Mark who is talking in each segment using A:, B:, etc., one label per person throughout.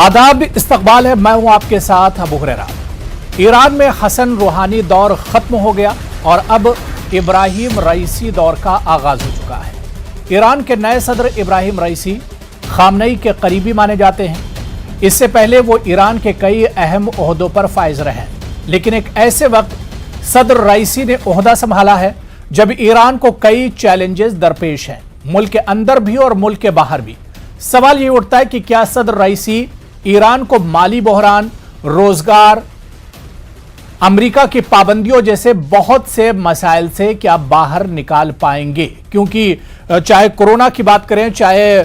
A: आदाब, इस्तकबाल है। मैं हूं आपके साथ अबू हुरैरा। ईरान में हसन रूहानी दौर खत्म हो गया और अब इब्राहिम रईसी दौर का आगाज हो चुका है। ईरान के नए सदर इब्राहिम रईसी खामनई के करीबी माने जाते हैं। इससे पहले वो ईरान के कई अहम ओहदों पर फाइज रहे, लेकिन एक ऐसे वक्त सदर रईसी ने ओहदा संभाला है जब ईरान को कई चैलेंजेस दरपेश हैं, मुल्क के अंदर भी और मुल्क के बाहर भी। सवाल ये उठता है कि क्या सदर रईसी ईरान को माली बहरान, रोजगार, अमेरिका की पाबंदियों जैसे बहुत से मसाइल से क्या बाहर निकाल पाएंगे? क्योंकि चाहे कोरोना की बात करें, चाहे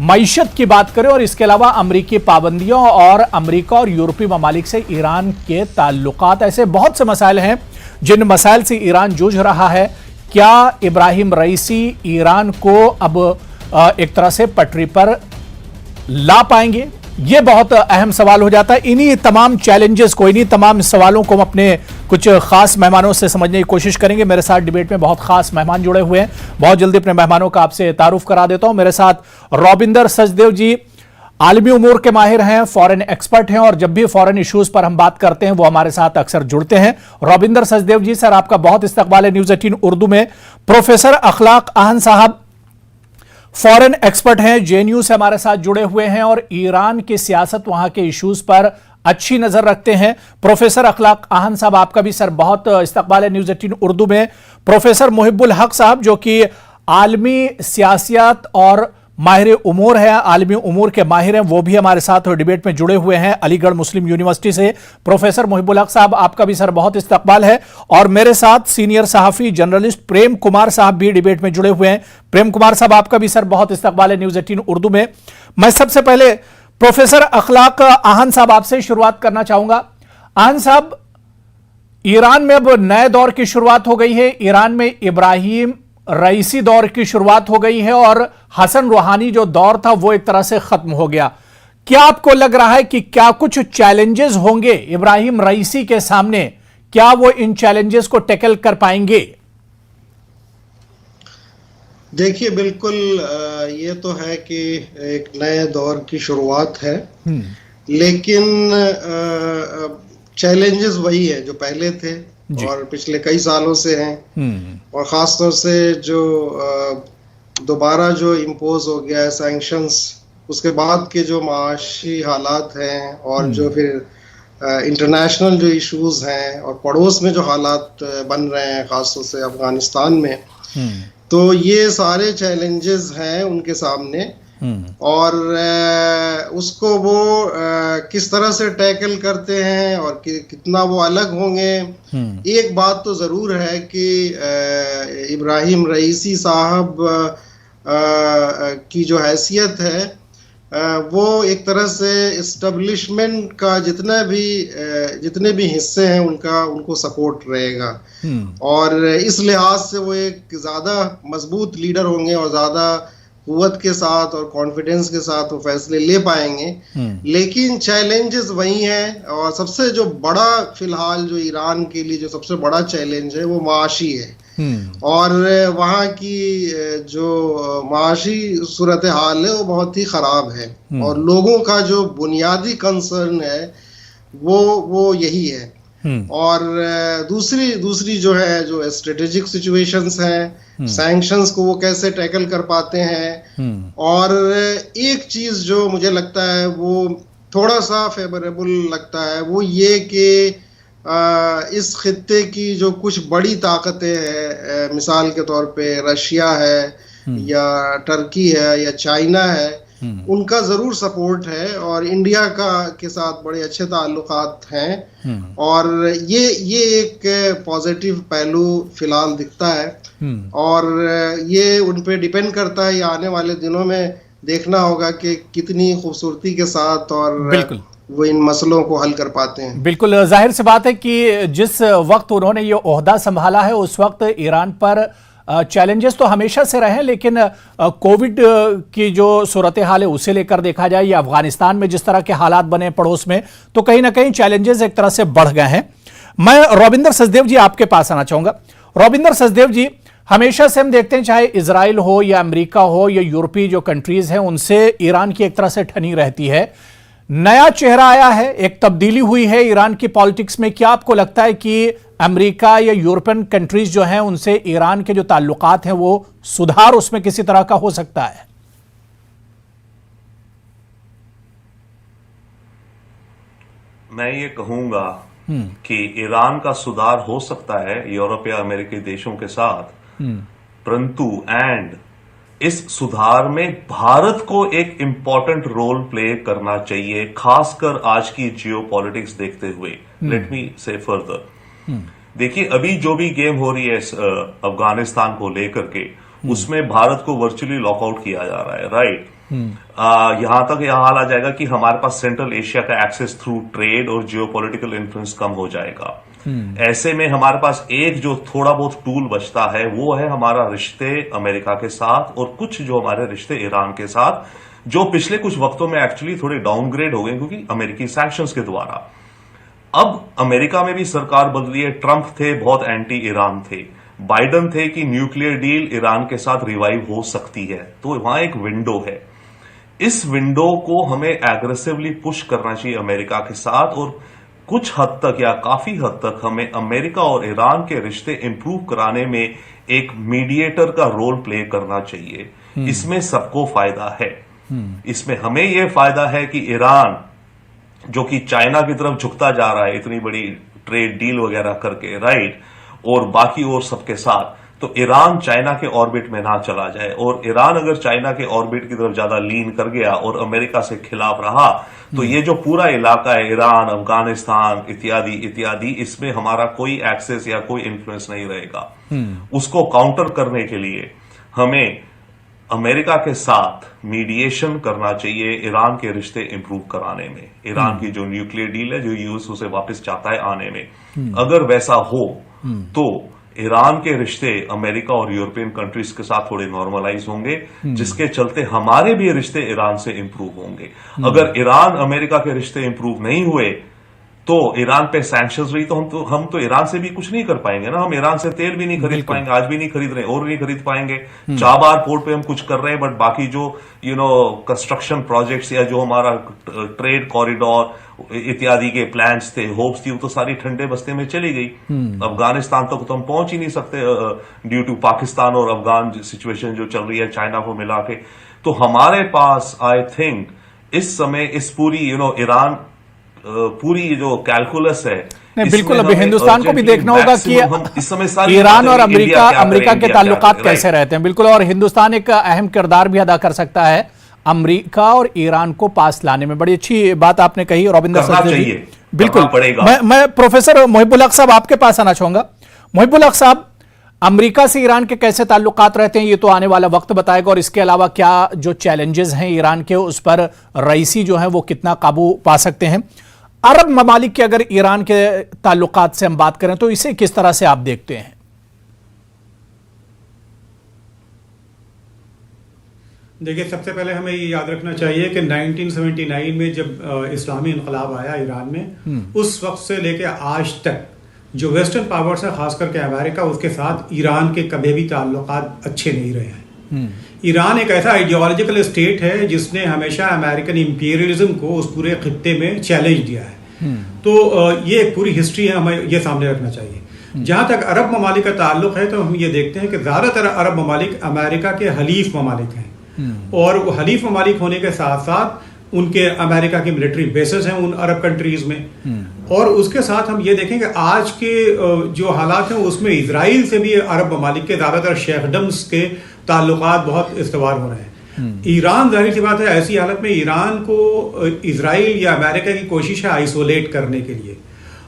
A: मईशत की बात करें और इसके अलावा अमेरिकी पाबंदियों और अमेरिका और यूरोपीय ममालिक से ईरान के ताल्लुकात, ऐसे बहुत से मसाइल हैं जिन मसाइल से ईरान जूझ रहा है। क्या इब्राहिम रईसी ईरान को अब एक तरह से पटरी पर ला पाएंगे? यह बहुत अहम सवाल हो जाता है। इन्हीं तमाम चैलेंजेस को, इन्हीं तमाम सवालों को हम अपने कुछ खास मेहमानों से समझने की कोशिश करेंगे। मेरे साथ डिबेट में बहुत खास मेहमान जुड़े हुए हैं। बहुत जल्दी अपने मेहमानों का आपसे तारुफ करा देता हूं। मेरे साथ रॉबिंदर सचदेव जी आलमी उमूर के माहिर हैं, फॉरेन एक्सपर्ट हैं और जब भी फॉरेन इश्यूज पर हम बात करते हैं वो हमारे साथ अक्सर जुड़ते हैं। रॉबिंदर सचदेव जी, सर आपका बहुत इस्तकबाल है न्यूज़ 18 उर्दू में। प्रोफेसर अखलाक आहन साहब फॉरेन एक्सपर्ट हैं, जेएनयू से हमारे साथ जुड़े हुए हैं और ईरान की सियासत, वहां के इश्यूज पर अच्छी नजर रखते हैं। प्रोफेसर अखलाक आहन साहब आपका भी सर बहुत इस्तकबाल है न्यूज़ 18 उर्दू में। प्रोफेसर मुहिब्बुल हक साहब जो कि आलमी सियासियत और माहिर उमूर है, आलमी उमूर के माहिर हैं, वो भी हमारे साथ डिबेट में जुड़े हुए हैं अलीगढ़ मुस्लिम यूनिवर्सिटी से। प्रोफेसर मुहिब्बुल हक साहब आपका भी सर बहुत इस्तकबाल है। और मेरे साथ सीनियर सहाफी जर्नलिस्ट प्रेम कुमार साहब भी डिबेट में जुड़े हुए हैं। प्रेम कुमार साहब आपका भी सर बहुत इस्तकबाल है न्यूज़ 18 उर्दू में। मैं सबसे पहले प्रोफेसर अखलाक आहन साहब आपसे शुरुआत करना चाहूंगा। आहन साहब, ईरान में अब नए दौर की शुरुआत हो गई है। ईरान में इब्राहिम रईसी दौर की शुरुआत हो गई है और हसन रूहानी जो दौर था वो एक तरह से खत्म हो गया। क्या आपको लग रहा है कि क्या कुछ चैलेंजेस होंगे इब्राहिम रईसी के सामने? क्या वो इन चैलेंजेस को टैकल कर पाएंगे?
B: देखिए, बिल्कुल ये तो है कि एक नए दौर की शुरुआत है, लेकिन चैलेंजेस वही है जो पहले थे और पिछले कई सालों से हैं। और ख़ास तौर से जो दोबारा जो इम्पोज हो गया है सैंक्शंस, उसके बाद के जो माशी हालात हैं और जो फिर इंटरनेशनल जो इश्यूज हैं और पड़ोस में जो हालात बन रहे हैं ख़ास तौर से अफगानिस्तान में, तो ये सारे चैलेंजेस हैं उनके सामने और उसको वो किस तरह से टैकल करते हैं और कितना वो अलग होंगे। एक बात तो ज़रूर है कि इब्राहिम रईसी साहब की जो हैसियत है वो एक तरह से इस्टेब्लिशमेंट का जितने भी हिस्से हैं उनको सपोर्ट रहेगा और इस लिहाज से वो एक ज़्यादा मजबूत लीडर होंगे और ज़्यादा कुव्वत के साथ और कॉन्फिडेंस के साथ वो फैसले ले पाएंगे। लेकिन चैलेंजेस वही हैं और सबसे जो बड़ा फिलहाल जो ईरान के लिए जो सबसे बड़ा चैलेंज है वो माशी है और वहाँ की जो माशी सूरत हाल है वो बहुत ही ख़राब है और लोगों का जो बुनियादी कंसर्न है वो यही है। और दूसरी जो है जो स्ट्रेटेजिक सिचुएशंस हैं, सैंक्शंस को वो कैसे टैकल कर पाते हैं। और एक चीज़ जो मुझे लगता है वो थोड़ा सा फेवरेबल लगता है वो ये कि इस खित्ते की जो कुछ बड़ी ताकतें हैं, मिसाल के तौर पे रशिया है या टर्की है या चाइना है, उनका ज़रूर सपोर्ट है और इंडिया के साथ बड़े अच्छे ताल्लुकात हैं और ये एक पॉजिटिव पहलू फिलहाल दिखता है और ये उन पे डिपेंड करता है। ये आने वाले दिनों में देखना होगा कि कितनी खूबसूरती के साथ और वो इन मसलों को हल कर पाते हैं। बिल्कुल
A: जाहिर सी बात है कि जिस वक्त उन्होंने ये ओहदा संभाला है उस वक्त ईरान पर चैलेंजेस तो हमेशा से रहे, लेकिन कोविड की जो सूरत हाल है उसे लेकर देखा जाए या अफगानिस्तान में जिस तरह के हालात बने पड़ोस में, तो कहीं ना कहीं चैलेंजेस एक तरह से बढ़ गए हैं। मैं रॉबिंदर सचदेव जी आपके पास आना चाहूंगा। रॉबिंदर सचदेव जी, हमेशा से हम देखते हैं, चाहे इजराइल हो या अमेरिका हो या यूरोपीय जो कंट्रीज हैं, उनसे ईरान की एक तरह से ठनी रहती है। नया चेहरा आया है, एक तब्दीली हुई है ईरान की पॉलिटिक्स में। क्या आपको लगता है कि अमेरिका या यूरोपियन कंट्रीज जो हैं उनसे ईरान के जो ताल्लुकात हैं वो सुधार उसमें किसी तरह का हो सकता है?
C: मैं ये कहूंगा कि ईरान का सुधार हो सकता है यूरोप या अमेरिकी देशों के साथ, परंतु इस सुधार में भारत को एक इंपॉर्टेंट रोल प्ले करना चाहिए, खासकर आज की जियोपॉलिटिक्स देखते हुए। लेट मी से फर्दर, देखिए अभी जो भी गेम हो रही है अफगानिस्तान को लेकर के, उसमें भारत को वर्चुअली लॉकआउट किया जा रहा है, राइट। यहां तक यह हाल आ जाएगा कि हमारे पास सेंट्रल एशिया का एक्सेस थ्रू ट्रेड और जियोपॉलिटिकल इन्फ्लुएंस कम हो जाएगा। ऐसे में हमारे पास एक जो थोड़ा बहुत टूल बचता है वो है हमारा रिश्ते अमेरिका के साथ, और कुछ जो हमारे रिश्ते ईरान के साथ, जो पिछले कुछ वक्तों में एक्चुअली थोड़े डाउनग्रेड हो गए क्योंकि अमेरिकी सैंक्शंस के द्वारा। अब अमेरिका में भी सरकार बदली है, ट्रंप थे बहुत एंटी ईरान थे, बाइडन थे कि न्यूक्लियर डील ईरान के साथ रिवाइव हो सकती है, तो वहां एक विंडो है। इस विंडो को हमें एग्रेसिवली पुश करना चाहिए अमेरिका के साथ, और कुछ हद तक या काफी हद तक हमें अमेरिका और ईरान के रिश्ते इंप्रूव कराने में एक मीडिएटर का रोल प्ले करना चाहिए। इसमें सबको फायदा है। इसमें हमें यह फायदा है कि ईरान जो कि चाइना की तरफ झुकता जा रहा है इतनी बड़ी ट्रेड डील वगैरह करके, राइट, और बाकी और सबके साथ, तो ईरान चाइना के ऑर्बिट में ना चला जाए। और ईरान अगर चाइना के ऑर्बिट की तरफ ज्यादा लीन कर गया और अमेरिका से खिलाफ रहा, तो ये जो पूरा इलाका है ईरान, अफगानिस्तान इत्यादि इत्यादि, इसमें हमारा कोई एक्सेस या कोई इन्फ्लुएंस नहीं रहेगा। उसको काउंटर करने के लिए हमें अमेरिका के साथ मीडिएशन करना चाहिए ईरान के रिश्ते इंप्रूव कराने में। ईरान की जो न्यूक्लियर डील है, जो यूएस उसे वापस चाहता है आने में, अगर वैसा हो तो ईरान के रिश्ते अमेरिका और यूरोपियन कंट्रीज के साथ थोड़े नॉर्मलाइज होंगे, जिसके चलते हमारे भी रिश्ते ईरान से इंप्रूव होंगे। अगर ईरान अमेरिका के रिश्ते इंप्रूव नहीं हुए तो ईरान पे सैंक्शंस रही, तो हम तो ईरान से भी कुछ नहीं कर पाएंगे ना। हम ईरान से तेल भी नहीं खरीद पाएंगे, आज भी नहीं खरीद रहे और नहीं खरीद पाएंगे। चाबार पोर्ट पे हम कुछ कर रहे हैं, बट बाकी जो कंस्ट्रक्शन प्रोजेक्ट्स या जो हमारा ट्रेड कॉरिडोर इत्यादि के प्लान्स थे, होप्स थी, वो तो सारी ठंडे बस्ते में चली गई। अफगानिस्तान तक तो हम पहुंच ही नहीं सकते ड्यू टू पाकिस्तान और अफगान सिचुएशन जो चल रही है चाइना को मिला के। तो हमारे पास आई थिंक इस समय इस पूरी ईरान पूरी जो कैलकुलस है,
A: नहीं बिल्कुल, अभी हिंदुस्तान को भी देखना होगा कि
C: इस समय
A: ईरान और अमेरिका के ताल्लुकात कैसे रहते हैं। बिल्कुल, और हिंदुस्तान एक अहम किरदार भी अदा कर सकता है अमेरिका और ईरान को पास लाने में। बड़ी अच्छी बात आपने कही रविंदर सचदेव जी। बिल्कुल, मैं प्रोफेसर मोहिबुल हक साहब आपके पास आना चाहूंगा। मोहिबुल हक साहब, अमेरिका से ईरान के कैसे ताल्लुकात रहते हैं ये तो आने वाला वक्त बताएगा, और इसके अलावा क्या जो चैलेंजेस हैं ईरान के, उस पर रईसी जो है वो कितना काबू पा सकते हैं। अरब ममालिक के अगर ईरान के ताल्लुकात से हम बात करें तो इसे किस तरह से आप देखते हैं?
D: देखिए, सबसे पहले हमें ये याद रखना चाहिए कि 1979 में जब इस्लामी इनकलाब आया ईरान में, उस वक्त से लेकर आज तक जो वेस्टर्न पावर्स है, खास करके अमेरिका, उसके साथ ईरान के कभी भी ताल्लुकात अच्छे नहीं रहे हैं। ईरान एक ऐसा आइडियोलॉजिकल स्टेट है जिसने हमेशा अमेरिकन इंपीरियलिज्म को उस पूरे खित्ते में चैलेंज दिया है। तो ये एक पूरी हिस्ट्री है, हमें ये सामने रखना चाहिए। जहां तक अरब ममालिक का ताल्लुक है तो हम ये देखते हैं कि ज्यादातर अरब ममालिक अमेरिका के हलीफ ममालिक हैं, और वो हलीफ ममालिक होने के साथ साथ उनके अमेरिका की मिलिट्री बेसेस हैं उन अरब कंट्रीज में। और उसके साथ हम ये देखें कि आज के जो हालात हैं उसमें इजराइल से भी अरब ममालिक के ज्यादातर शेखडम्स के ताल्लुकात बहुत इस्तेवाल हो रहे हैं। ईरान, जाहिर सी बात है, ऐसी हालत में ईरान को इजराइल या अमेरिका की कोशिश है आइसोलेट करने के लिए।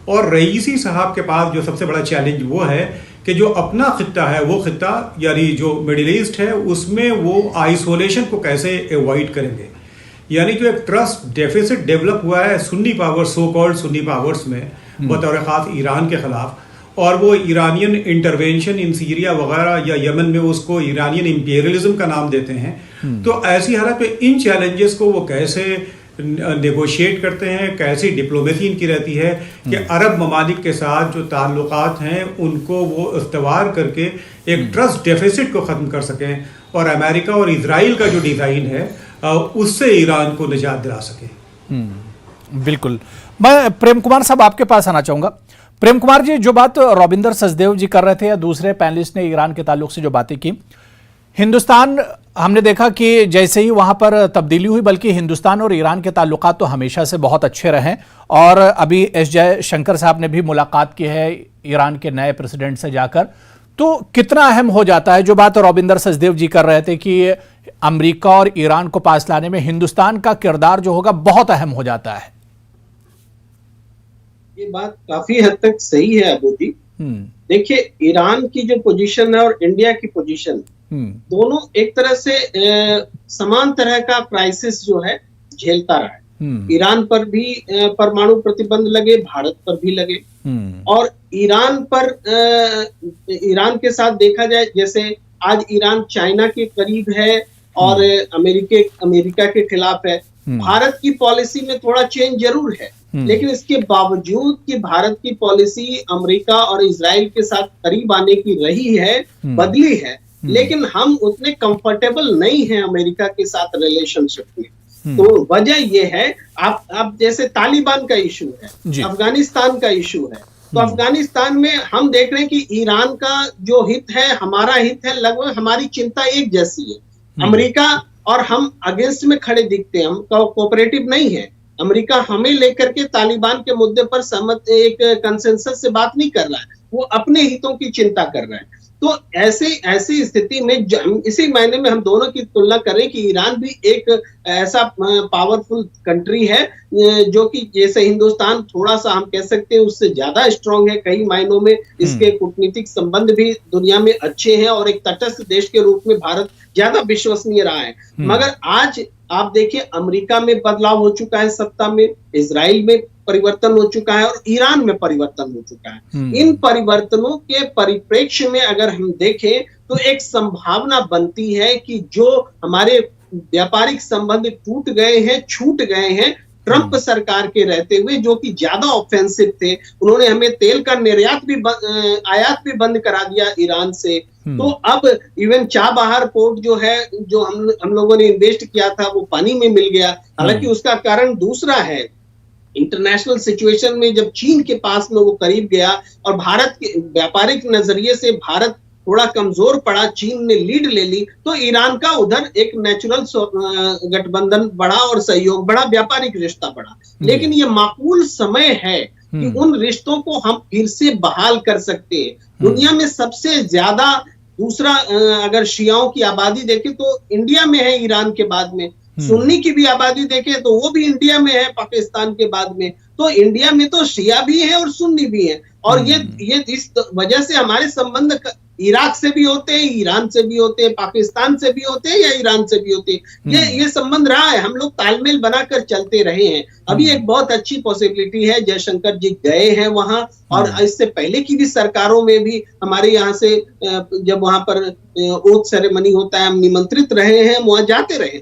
D: और रईसी साहब के पास जो सबसे बड़ा चैलेंज वो है कि जो अपना खित्ता है, वो खित्ता यानी जो मिडिल ईस्ट है, उसमें वो आइसोलेशन को कैसे अवॉइड करेंगे। यानी जो एक ट्रस्ट डेफिसिट डेवलप हुआ है Sunni powers, so called Sunni powers में, बतौर खास ईरान के खिलाफ, और वो ईरानियन इंटरवेंशन इन सीरिया वगैरह या यमन में उसको ईरानियन इंपीरियलिज्म का नाम देते हैं। तो ऐसी हालत में इन चैलेंजेस को वो कैसे नेगोशिएट करते हैं, कैसी डिप्लोमेसी इनकी रहती है कि अरब ममालिक के साथ जो ताल्लुकात हैं उनको वो इस्तवार करके एक ट्रस्ट डेफिसिट को ख़त्म कर सकें और अमेरिका और इजराइल का जो डिज़ाइन है उससे ईरान को निजात दिला सकें।
A: बिल्कुल। मैं प्रेम कुमार साहब आपके पास आना चाहूँगा। प्रेम कुमार जी, जो बात रविंदर सचदेव जी कर रहे थे या दूसरे पैनलिस्ट ने ईरान के ताल्लुक से जो बातें की, हिंदुस्तान, हमने देखा कि जैसे ही वहां पर तब्दीली हुई, बल्कि हिंदुस्तान और ईरान के ताल्लुकात तो हमेशा से बहुत अच्छे रहे और अभी एस जयशंकर साहब ने भी मुलाकात की है ईरान के नए प्रेसिडेंट से जाकर। तो कितना अहम हो जाता है जो बात रविंदर सचदेव जी कर रहे थे कि अमेरिका और ईरान को पास लाने में हिंदुस्तान का किरदार जो होगा बहुत अहम हो जाता है।
E: ये बात काफी हद तक सही है अबू जी। देखिए, ईरान की जो पोजीशन है और इंडिया की पोजीशन, दोनों एक तरह से समान तरह का क्राइसिस जो है झेलता रहा है। ईरान पर भी परमाणु प्रतिबंध लगे, भारत पर भी लगे, और ईरान के साथ देखा जाए, जैसे आज ईरान चाइना के करीब है और अमेरिका के खिलाफ है। भारत की पॉलिसी में थोड़ा चेंज जरूर है, लेकिन इसके बावजूद कि भारत की पॉलिसी अमेरिका और इजराइल के साथ करीब आने की रही है, बदली है, लेकिन हम उतने कंफर्टेबल नहीं हैं अमेरिका के साथ रिलेशनशिप में। तो वजह यह है, आप जैसे तालिबान का इशू है, अफगानिस्तान का इशू है, तो अफगानिस्तान में हम देख रहे हैं कि ईरान का जो हित है, हमारा हित है, लगभग हमारी चिंता एक जैसी है। अमेरिका और हम अगेंस्ट में खड़े दिखते हैं, हम कोऑपरेटिव नहीं है। अमेरिका हमें लेकर के तालिबान के मुद्दे पर सहमत एक कंसेंसस से बात नहीं कर रहा है, वो अपने हितों की चिंता कर रहा है। तो ऐसी स्थिति में इसी मायने में हम दोनों की तुलना करें कि ईरान भी एक ऐसा पावरफुल कंट्री है जो कि जैसे हिंदुस्तान थोड़ा सा हम कह सकते हैं उससे ज्यादा स्ट्रांग है कई मायनों में। इसके कूटनीतिक संबंध भी दुनिया में अच्छे हैं और एक तटस्थ देश के रूप में भारत ज्यादा विश्वसनीय रहा है। मगर आज आप देखिए, अमेरिका में बदलाव हो चुका है सत्ता में, इजराइल में परिवर्तन हो चुका है और ईरान में परिवर्तन हो चुका है। इन परिवर्तनों के परिप्रेक्ष्य में अगर हम देखें तो एक संभावना बनती है कि जो हमारे व्यापारिक संबंध टूट गए हैं, छूट गए हैं ट्रंप सरकार के रहते हुए, जो कि ज्यादा ऑफेंसिव थे, उन्होंने हमें तेल का निर्यात भी आयात भी बंद करा दिया ईरान से। तो अब इवन चाबहार पोर्ट जो है, जो हम लोगों ने इन्वेस्ट किया था, वो पानी में मिल गया। हालांकि उसका कारण दूसरा है, इंटरनेशनल सिचुएशन में जब चीन के पास में वो करीब गया और भारत के व्यापारिक नजरिए से भारत थोड़ा कमजोर पड़ा, चीन ने लीड ले ली, तो ईरान का उधर एक नेचुरल गठबंधन बढ़ा और सहयोग बढ़ा, व्यापारिक रिश्ता बढ़ा। लेकिन ये माकूल समय है कि उन रिश्तों को हम फिर से बहाल कर सकते हैं। दुनिया में सबसे ज्यादा दूसरा अगर शियाओं की आबादी देखें तो इंडिया में है ईरान के बाद में, सुन्नी की भी आबादी देखें तो वो भी इंडिया में है पाकिस्तान के बाद में। तो इंडिया में तो शिया भी है और सुन्नी भी है, और ये इस वजह से हमारे संबंध इराक से भी होते हैं, ईरान से भी होते हैं, पाकिस्तान से भी होते हैं या ईरान से भी होते हैं। ये संबंध रहा है, हम लोग तालमेल बनाकर चलते रहे हैं। अभी एक बहुत अच्छी पॉसिबिलिटी है, जयशंकर जी गए हैं वहां, और इससे पहले की भी सरकारों में भी हमारे यहाँ से जब वहां पर ओथ सेरेमनी होता है, हम निमंत्रित रहे हैं, वहां जाते रहे।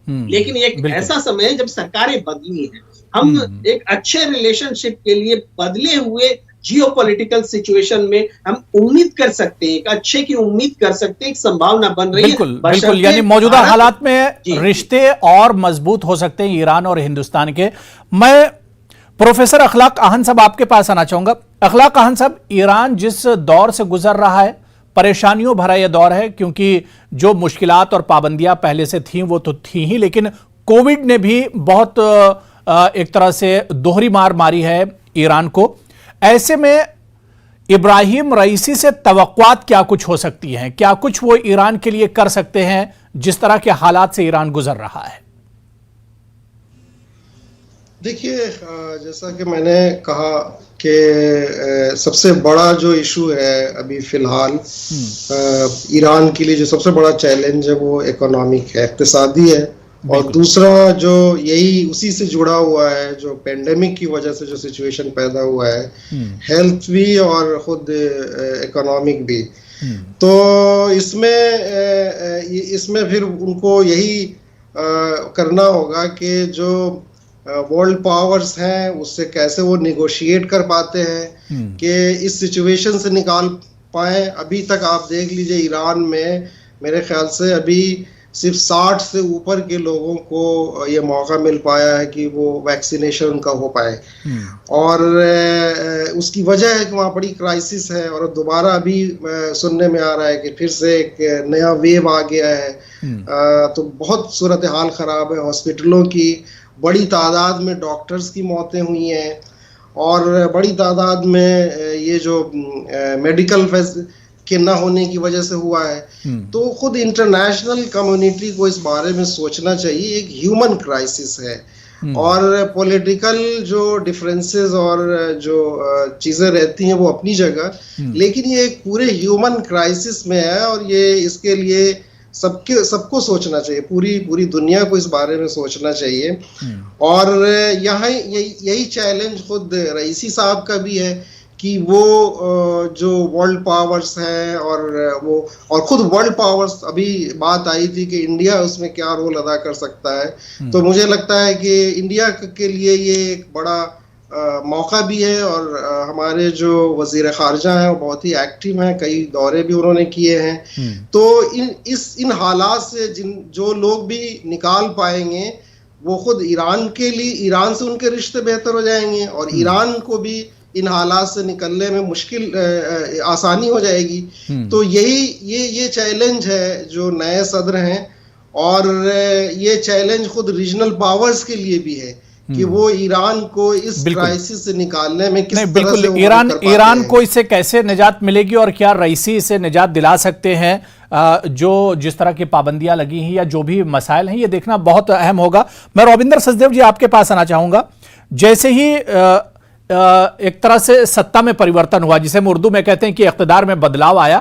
E: लेकिन एक ऐसा समय है जब सरकारें बदली हैं, हम एक अच्छे रिलेशनशिप के लिए बदले हुए जियोपॉलिटिकल सिचुएशन में हम उम्मीद कर सकते हैं, एक अच्छे की उम्मीद कर सकते हैं, एक संभावना बन रही है।
A: बिल्कुल, यानी मौजूदा हालात में रिश्ते और मजबूत हो सकते हैं ईरान और हिंदुस्तान के। मैं प्रोफेसर अखलाक आहन साहब आपके पास आना चाहूंगा। अखलाक आहन साहब, ईरान जिस दौर से गुजर रहा है, परेशानियों भरा यह दौर है, क्योंकि जो मुश्किलात और पाबंदियां पहले से थीं वो तो थी ही, लेकिन कोविड ने भी बहुत एक तरह से दोहरी मार मारी है ईरान को। ऐसे में इब्राहिम रईसी से तवक्कुआत क्या कुछ हो सकती हैं? क्या कुछ वो ईरान के लिए कर सकते हैं जिस तरह के हालात से ईरान गुजर रहा है?
B: देखिए, जैसा कि मैंने कहा कि सबसे बड़ा जो इशू है अभी फिलहाल ईरान के लिए, जो सबसे बड़ा चैलेंज है वो इकोनॉमिक है, इक्तिसादी है। और दूसरा जो यही उसी से जुड़ा हुआ है, जो पेंडेमिक की वजह से जो सिचुएशन पैदा हुआ है, हेल्थ भी और खुद इकोनॉमिक भी। तो इसमें फिर उनको यही करना होगा कि जो वर्ल्ड पावर्स हैं उससे कैसे वो निगोशिएट कर पाते हैं कि इस सिचुएशन से निकाल पाए। अभी तक आप देख लीजिए ईरान में मेरे ख्याल से अभी सिर्फ 60 से ऊपर के लोगों को ये मौका मिल पाया है कि वो वैक्सीनेशन उनका हो पाए, और उसकी वजह है कि वहाँ बड़ी क्राइसिस है। और दोबारा अभी सुनने में आ रहा है कि फिर से एक नया वेव आ गया है, तो बहुत सूरत हाल ख़राब है। हॉस्पिटलों की बड़ी तादाद में डॉक्टर्स की मौतें हुई हैं, और बड़ी तादाद में ये जो मेडिकल के ना होने की वजह से हुआ है। तो खुद इंटरनेशनल कम्युनिटी को इस बारे में सोचना चाहिए। एक ह्यूमन क्राइसिस है, और पॉलिटिकल जो डिफरेंसेस और जो चीज़ें रहती हैं वो अपनी जगह, लेकिन ये एक पूरे ह्यूमन क्राइसिस में है, और ये इसके लिए सबको सोचना चाहिए, पूरी दुनिया को इस बारे में सोचना चाहिए। और यहाँ यही चैलेंज खुद रईसी साहब का भी है कि वो जो वर्ल्ड पावर्स हैं और खुद वर्ल्ड पावर्स, अभी बात आई थी कि इंडिया उसमें क्या रोल अदा कर सकता है, तो मुझे लगता है कि इंडिया के लिए ये एक बड़ा मौका भी है। और हमारे जो वजीर खारजा हैं वो बहुत ही एक्टिव हैं, कई दौरे भी उन्होंने किए हैं। तो इन हालात से जो लोग भी निकाल पाएंगे वो खुद ईरान के लिए, ईरान से उनके रिश्ते बेहतर हो जाएंगे, और ईरान को भी इन हालात से निकलने में आसानी हो जाएगी। तो ये चैलेंज है जो नए सदर हैं, और ये चैलेंज खुद रीजनल पावर्स के लिए भी है कि वो ईरान को इस क्राइसिस से निकालने में किस तरह से
A: ईरान को इससे कैसे निजात मिलेगी, और क्या रईसी इससे निजात दिला सकते हैं? जो जिस तरह की पाबंदियां लगी हैं या जो भी मसाइल हैं, ये देखना बहुत अहम होगा। मैं रविंदर सचदेव जी आपके पास आना चाहूंगा। जैसे ही एक तरह से सत्ता में परिवर्तन हुआ, जिसे हम उर्दू में कहते हैं कि इख्तिदार में बदलाव आया,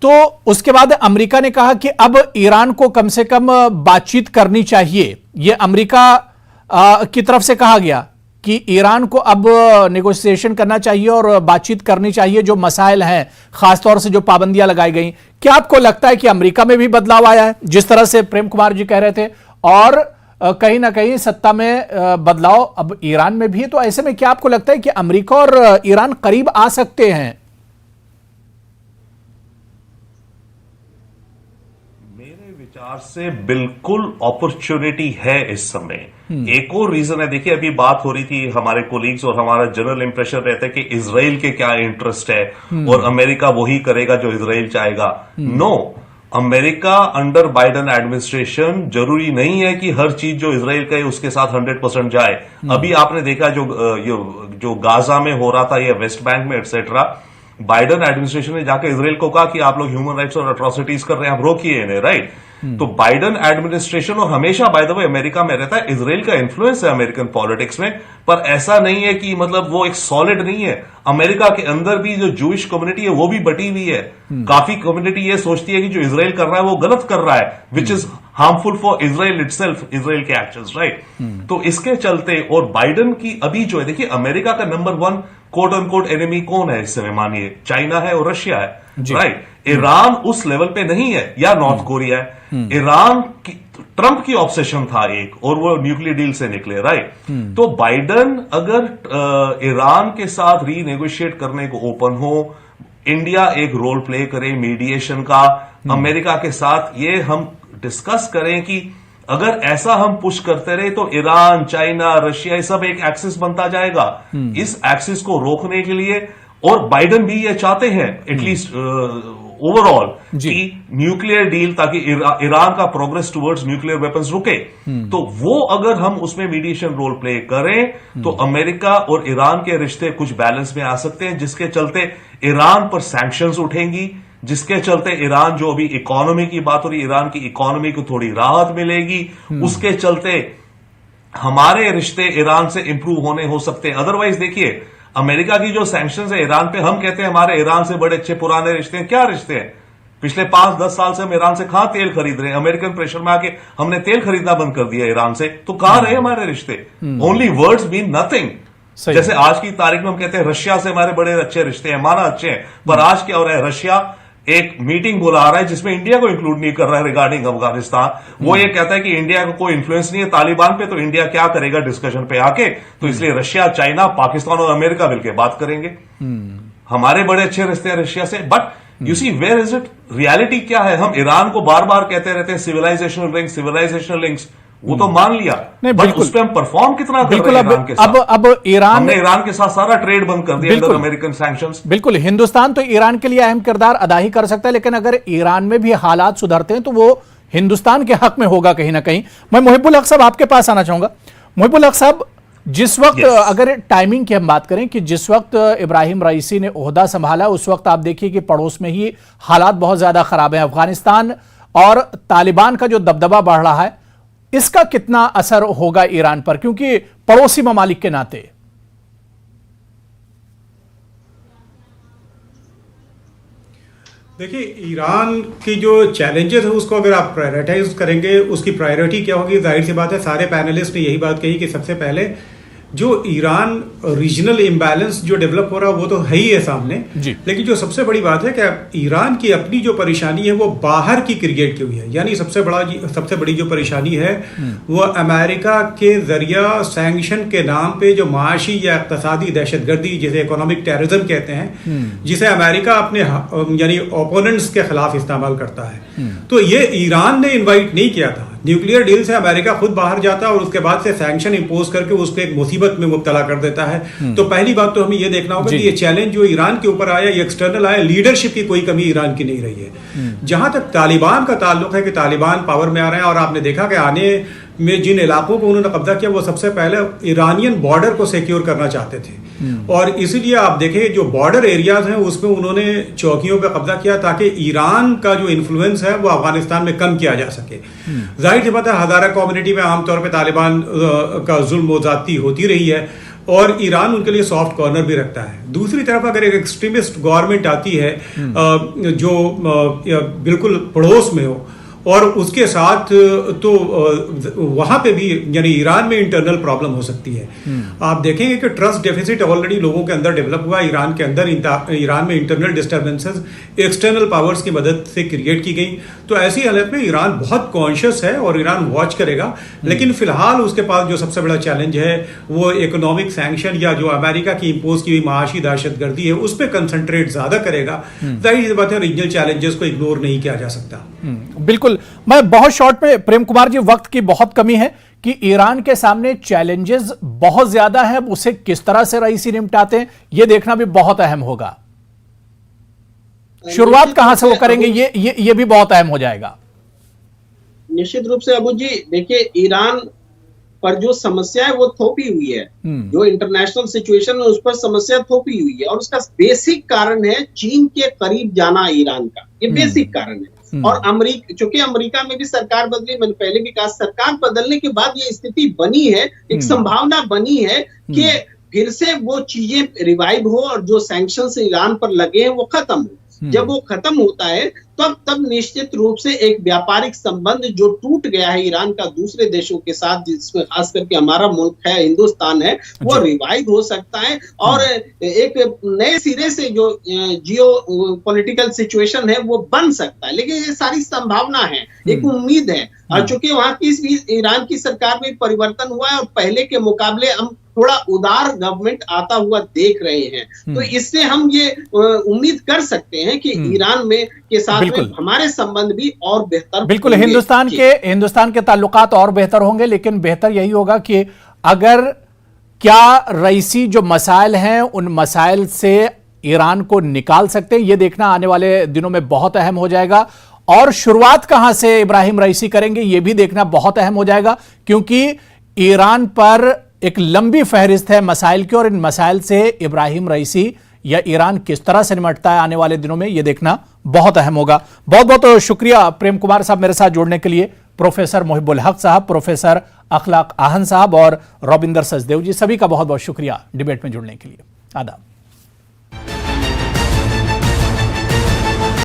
A: तो उसके बाद अमेरिका ने कहा कि अब ईरान को कम से कम बातचीत करनी चाहिए। यह अमेरिका की तरफ से कहा गया कि ईरान को अब नेगोशिएशन करना चाहिए और बातचीत करनी चाहिए, जो मसाइल हैं, खासतौर से जो पाबंदियां लगाई गई। क्या आपको लगता है कि अमेरिका में भी बदलाव आया है, जिस तरह से प्रेम कुमार जी कह रहे थे, और कहीं ना कहीं सत्ता में बदलाव अब ईरान में भी है? तो ऐसे में क्या आपको लगता है कि अमेरिका और ईरान करीब आ सकते हैं?
C: मेरे विचार से बिल्कुल अपॉर्चुनिटी है इस समय। एक और रीजन है, देखिए अभी बात हो रही थी, हमारे कोलीग्स और हमारा जनरल इंप्रेशन रहता है कि इजराइल के क्या इंटरेस्ट है और अमेरिका वही करेगा जो इजराइल चाहेगा। No, America under Biden administration जरूरी नहीं है कि हर चीज जो इजराइल कहे उसके साथ 100% जाए। अभी आपने देखा जो गाजा में हो रहा था या वेस्ट बैंक में एटसेट्रा, बाइडेन एडमिनिस्ट्रेशन ने जाकर इजराइल को कहा कि आप लोग ह्यूमन राइट्स और अट्रॉसिटीज कर रहे हैं, आप रोकिए इन्हें, राइट? तो बाइडेन एडमिनिस्ट्रेशन, और हमेशा बाय द वे अमेरिका में रहता है, इजराइल का इन्फ्लुएंस है अमेरिकन पॉलिटिक्स में, पर ऐसा नहीं है कि मतलब वो एक सॉलिड नहीं है। अमेरिका के अंदर भी जो जूइश कम्युनिटी है वो भी बटी हुई है। काफी कम्युनिटी ये सोचती है कि जो इजराइल कर रहा है वो गलत कर रहा है, which is harmful for Israel itself, Israel के एक्शंस, राइट? तो इसके चलते, और बाइडेन की अभी जो है, देखिए अमेरिका का नंबर 1 कोट अनकोट एनिमी कौन है इस समय? मानिए चाइना है और रशिया है, राइट? ईरान उस लेवल पे नहीं है, या नॉर्थ कोरिया है। ईरान की ट्रंप की ऑब्सेशन था एक, और वो न्यूक्लियर डील से निकले, राइट? तो बाइडेन अगर ईरान के साथ रीनेगोशिएट करने को ओपन हो, इंडिया एक रोल प्ले करे मीडिएशन का अमेरिका के साथ, ये हम डिस्कस करें कि अगर ऐसा हम पुश करते रहे तो ईरान, चाइना, रशिया, ये सब एक एक्सिस बनता जाएगा। इस एक्सिस को रोकने के लिए, और बाइडेन भी ये चाहते हैं एटलीस्ट ओवरऑल कि न्यूक्लियर डील, ताकि ईरान का प्रोग्रेस टुवर्ड्स न्यूक्लियर वेपन्स रुके। तो वो अगर हम उसमें मीडिएशन रोल प्ले करें तो अमेरिका और ईरान के रिश्ते कुछ बैलेंस में आ सकते हैं, जिसके चलते ईरान पर सैंक्शंस उठेंगी, जिसके चलते ईरान, जो अभी इकोनॉमी की बात हो रही, ईरान की इकोनॉमी को थोड़ी राहत मिलेगी, उसके चलते हमारे रिश्ते ईरान से इंप्रूव होने हो सकते हैं। अदरवाइज देखिए अमेरिका की जो सैंक्शंस है ईरान पे, हम कहते हैं हमारे ईरान से बड़े अच्छे पुराने रिश्ते हैं, क्या रिश्ते हैं? पिछले 5-10 साल से हम ईरान से कहां तेल खरीद रहे हैं? अमेरिकन प्रेशर में आके हमने तेल खरीदना बंद कर दिया ईरान से, तो कहां रहे हमारे रिश्ते? Only words mean nothing. जैसे आज की तारीख में हम कहते हैं रशिया से हमारे बड़े अच्छे रिश्ते हैं, माना अच्छे हैं, पर आज क्या हो रहा है? रशिया एक मीटिंग बुला रहा है जिसमें इंडिया को इंक्लूड नहीं कर रहा है रिगार्डिंग अफगानिस्तान। वो ये कहता है कि इंडिया को कोई इन्फ्लुएंस नहीं है तालिबान पे, तो इंडिया क्या करेगा डिस्कशन पे आके, तो इसलिए रशिया, चाइना, पाकिस्तान और अमेरिका मिलकर बात करेंगे। हमारे बड़े अच्छे रिश्ते हैं रशिया से, but you see where is it, reality क्या है? हम ईरान को बार बार कहते रहते हैं सिविलाइजेशनल लिंक्स, वो तो मान लिया, बट उस पर हम परफॉर्म कितना कर रहे हैं ईरान के साथ?
A: अब ईरान,
C: हमने ईरान के साथ सारा ट्रेड बंद कर दिया अंडर अमेरिकन सैंक्शंस।
A: बिल्कुल, हिंदुस्तान तो ईरान के लिए अहम किरदार अदा ही कर सकता है, लेकिन अगर ईरान में भी हालात सुधरते हैं तो वो हिंदुस्तान के हक में होगा कहीं ना कहीं। मैं मुहिबुल हक साहब आपके पास आना चाहूंगा। मुहिबुल हक साहब, जिस वक्त अगर टाइमिंग की हम बात करें कि जिस वक्त इब्राहिम रईसी ने ओहदा संभाला, उस वक्त आप देखिए कि पड़ोस में ही हालात बहुत ज्यादा खराब हैं। अफगानिस्तान और तालिबान का जो दबदबा बढ़ रहा है, इसका कितना असर होगा ईरान पर, क्योंकि पड़ोसी ममालिक के नाते?
D: देखिए, ईरान की जो चैलेंजेस है उसको अगर आप प्रायोरिटाइज करेंगे, उसकी प्रायोरिटी क्या होगी? जाहिर सी बात है, सारे पैनलिस्ट ने यही बात कही कि सबसे पहले जो ईरान रीजनल इम्बैलेंस जो डेवलप हो रहा है वो तो है ही है सामने, लेकिन जो सबसे बड़ी बात है कि ईरान की अपनी जो परेशानी है वो बाहर की क्रिएट की हुई है। यानी सबसे बड़ी जो परेशानी है वो अमेरिका के जरिया सैंक्शन के नाम पे जो माशी या इक्तिसादी दहशतगर्दी, जिसे इकोनॉमिक टेररिज्म कहते हैं, जिसे अमेरिका अपने यानी ओपोनेंट्स के खिलाफ इस्तेमाल करता है, तो ये ईरान ने इन्वाइट नहीं किया था। न्यूक्लियर डील से अमेरिका खुद बाहर जाता है और उसके बाद से सैंक्शन इंपोज करके उसको एक मुसीबत में मुब्तला कर देता है। तो पहली बात तो हमें यह देखना होगा कि ये चैलेंज जो ईरान के ऊपर आया, ये एक्सटर्नल आया, लीडरशिप की कोई कमी ईरान की नहीं रही है। जहां तक तालिबान का ताल्लुक है कि तालिबान पावर में आ रहे हैं, और आपने देखा कि आने में जिन इलाकों को उन्होंने कब्जा किया वो सबसे पहले ईरानियन बॉर्डर को सिक्योर करना चाहते थे, और इसीलिए आप देखें जो बॉर्डर एरियाज हैं उसमें उन्होंने चौकियों पर कब्जा किया ताकि ईरान का जो इन्फ्लुएंस है वो अफगानिस्तान में कम किया जा सके। जाहिर सी बात है, हज़ारा कम्युनिटी में आमतौर पर तालिबान का जुल्म व ज़्यादती होती रही है और ईरान उनके लिए सॉफ्ट कॉर्नर भी रखता है। दूसरी तरफ अगर एक एक्सट्रीमिस्ट गवर्नमेंट आती है जो बिल्कुल पड़ोस में हो और उसके साथ, तो वहां पे भी यानी ईरान में इंटरनल प्रॉब्लम हो सकती है। आप देखेंगे कि ट्रस्ट डेफिसिट ऑलरेडी लोगों के अंदर डेवलप हुआ, ईरान के अंदर ईरान में इंटरनल डिस्टर्बेंसेस एक्सटर्नल पावर्स की मदद से क्रिएट की गई। तो ऐसी हालत में ईरान बहुत कॉन्शियस है और ईरान वॉच करेगा, लेकिन फिलहाल उसके पास जो सबसे बड़ा चैलेंज है वो इकोनॉमिक सैंक्शन या जो अमेरिका की इंपोज की हुई माशी दहशतगर्दी है उस पर कंसंट्रेट ज्यादा करेगा। जाहिर सी बात है, रीजनल चैलेंजेस को इग्नोर नहीं किया जा सकता।
A: बिल्कुल। मैं बहुत शॉर्ट में, प्रेम कुमार जी, वक्त की बहुत कमी है कि ईरान के सामने चैलेंजेस बहुत ज्यादा है, उसे किस तरह से रईसी निपटाते हैं ये देखना भी बहुत अहम होगा। शुरुआत कहां से वो करेंगे ये भी बहुत अहम हो जाएगा।
E: निश्चित रूप से अबू जी, देखिए ईरान पर जो समस्या है वो थोपी हुई है, जो इंटरनेशनल सिचुएशन है उस पर समस्या थोपी हुई है, और उसका बेसिक कारण है चीन के करीब जाना ईरान का, ये बेसिक कारण है। और चूंकि अमेरिका में भी सरकार बदली, मैंने पहले भी कहा, सरकार बदलने के बाद ये स्थिति बनी है, एक संभावना बनी है कि फिर से वो चीजें रिवाइव हो और जो सैंक्शंस ईरान पर लगे हैं वो खत्म हो। जब वो खत्म होता है तब निश्चित रूप से एक व्यापारिक संबंध जो टूट गया है ईरान का दूसरे देशों के साथ, जिसमें खास करके हमारा मुल्क है, हिंदुस्तान है, वो रिवाइव हो सकता है और एक नए सिरे से जो जियो पॉलिटिकल सिचुएशन है वो बन सकता है। लेकिन ये सारी संभावना है, एक उम्मीद है, और चूंकि वहां की ईरान की सरकार में परिवर्तन हुआ है और पहले के मुकाबले हम थोड़ा उदार गवर्नमेंट आता हुआ देख रहे हैं, तो इससे हम ये उम्मीद कर सकते हैं कि ईरान में के साथ में हमारे संबंध भी और बेहतर,
A: बिल्कुल हिंदुस्तान के ताल्लुकात और बेहतर होंगे। लेकिन बेहतर यही होगा कि अगर क्या रईसी जो मसाइल हैं उन मसाइल से ईरान को निकाल सकते हैं, ये देखना आने वाले दिनों में बहुत अहम हो जाएगा। और शुरुआत कहां से इब्राहिम रईसी करेंगे ये भी देखना बहुत अहम हो जाएगा, क्योंकि ईरान पर एक लंबी फहरिस्त है मसाइल की, और इन मसाइल से इब्राहिम रईसी या ईरान किस तरह से निपटता है आने वाले दिनों में ये देखना बहुत अहम होगा। बहुत बहुत शुक्रिया प्रेम कुमार साहब मेरे साथ जुड़ने के लिए, प्रोफेसर मुहिबुल हक साहब, प्रोफेसर अखलाक आहन साहब और रविंदर सचदेव जी, सभी का बहुत बहुत शुक्रिया डिबेट में जुड़ने के लिए। आदाब।